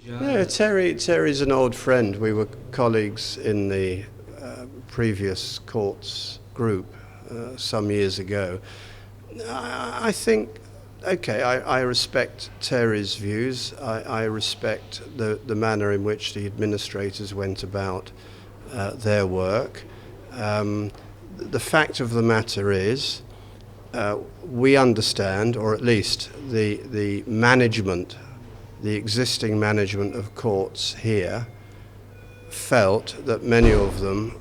Yeah, Terry's an old friend. We were colleagues in the previous courts group some years ago. I think, okay, I respect Terry's views. I respect the manner in which the administrators went about their work. The fact of the matter is, we understand, or at least the management, the existing management of courts here, felt that many of them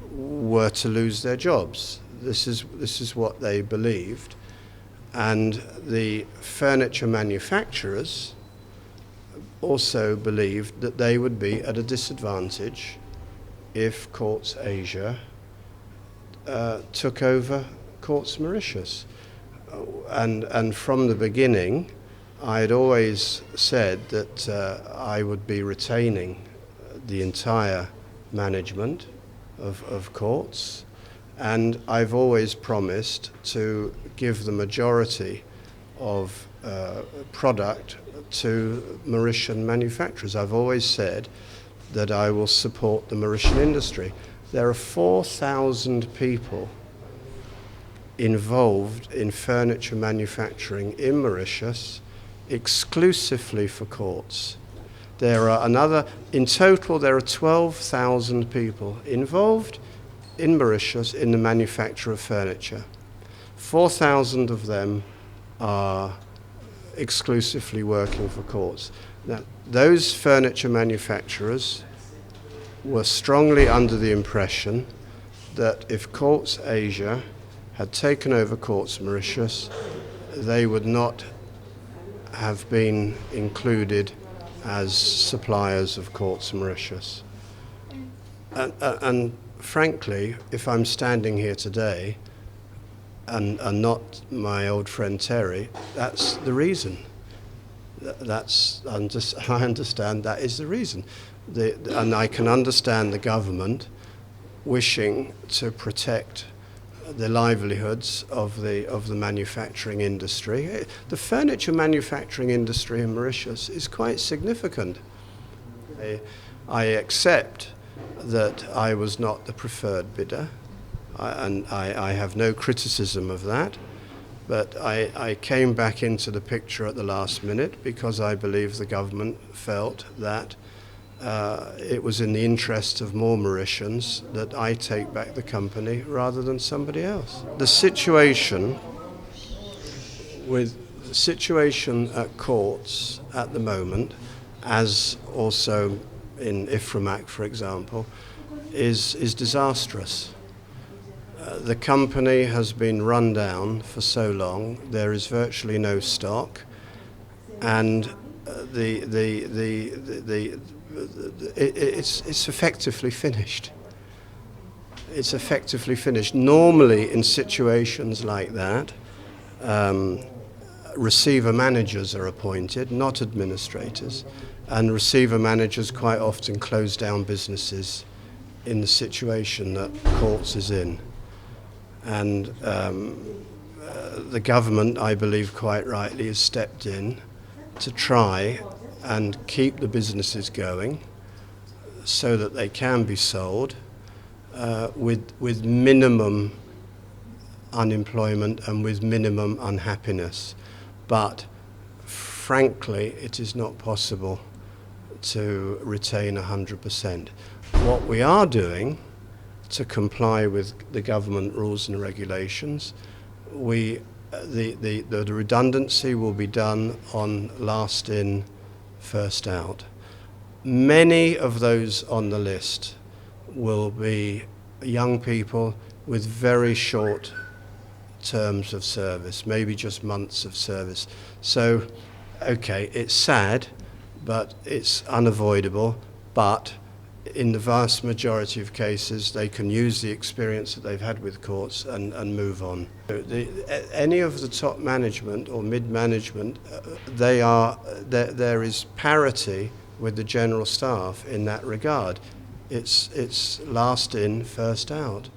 were to lose their jobs. This is what they believed. And the furniture manufacturers also believed that they would be at a disadvantage if Courts Asia took over Courts Mauritius. And from the beginning, I had always said that I would be retaining the entire management of courts, and I've always promised to give the majority of product to Mauritian manufacturers. I've always said that I will support the Mauritian industry. There are 4,000 people involved in furniture manufacturing in Mauritius exclusively for courts. In total there are 12,000 people involved in Mauritius in the manufacture of furniture. 4,000 of them are exclusively working for courts. Now, those furniture manufacturers were strongly under the impression that if Courts Asia had taken over Courts Mauritius, they would not have been included as suppliers of Courts Mauritius. And frankly, if I'm standing here today and not my old friend Terry, that's the reason. I understand that is the reason. And I can understand the government wishing to protect the livelihoods of the manufacturing industry. The furniture manufacturing industry in Mauritius is quite significant. I accept that I was not the preferred bidder, and I have no criticism of that, but I came back into the picture at the last minute because I believe the government felt that it was in the interest of more Mauritians that I take back the company rather than somebody else. The situation at courts at the moment, as also in Iframac, for example, is disastrous. The company has been run down for so long. There is virtually no stock, and it's effectively finished. It's effectively finished. Normally, in situations like that, receiver managers are appointed, not administrators, and receiver managers quite often close down businesses in the situation that Courts is in. And the government, I believe quite rightly, has stepped in to try and keep the businesses going so that they can be sold with minimum unemployment and with minimum unhappiness. But frankly, it is not possible to retain 100%. What we are doing to comply with the government rules and regulations, the redundancy will be done on last in, first out. Many of those on the list will be young people with very short terms of service, maybe just months of service. So, okay, it's sad, but it's unavoidable, but in the vast majority of cases, they can use the experience that they've had with courts and move on. Any of the top management or mid-management, there is parity with the general staff in that regard. It's last in, first out.